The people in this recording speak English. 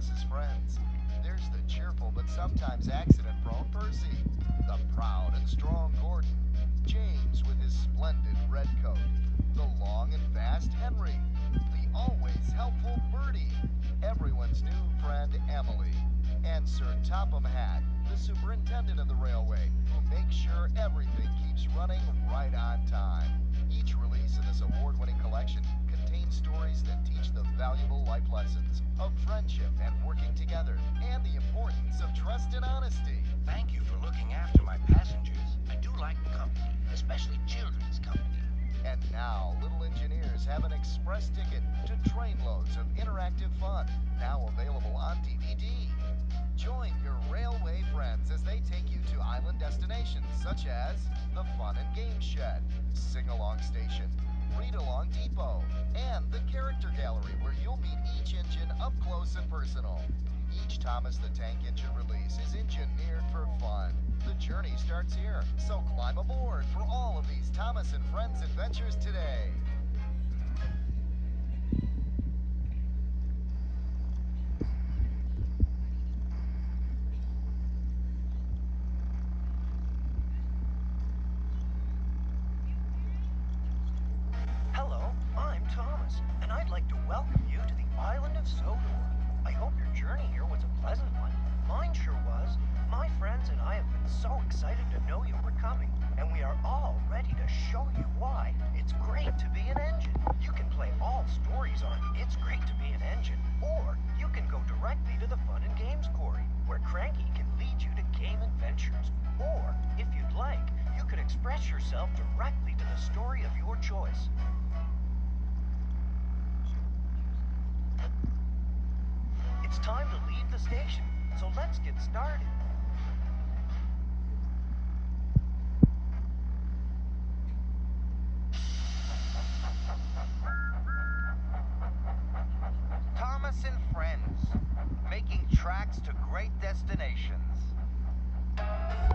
Thomas's friends. There's the cheerful but sometimes accident-prone Percy, the proud and strong Gordon, James with his splendid red coat, the long and fast Henry, the always helpful Bertie, everyone's new friend Emily, and Sir Topham Hatt, the superintendent of the railway, who makes sure everything keeps running right on time. Each release in this award-winning collection contains stories that teach the valuable life lessons of friendship and working together, and the importance of trust and honesty. Thank you for looking after my passengers. I do like company, especially children's company. And now, Little Engineers have an express ticket to trainloads of interactive fun, now available on DVD. Join your railway friends as they take you to island destinations such as the Fun and Games Shed, Sing-Along Station, Read-Along Depot, and the Character Gallery, where you'll meet each engine up close and personal. Each Thomas the Tank Engine release is engineered for fun. The journey starts here, so climb aboard for all of these Thomas and Friends adventures today. Hello, I'm Thomas, and I'd like to welcome you to the island of Sodor. I hope your journey here was a pleasant one. Mine sure was. My friends and I have been so excited to know you were coming, and we are all ready to show you why it's great to be an engine. You can play all stories on It's Great to Be an Engine, or you can go directly to the Fun and Games Quarry, where Cranky can lead you to game adventures. Or, if you'd like, you could express yourself directly to the story of your choice. It's time to leave the station, so let's get started. Thomas and Friends, making tracks to great destinations.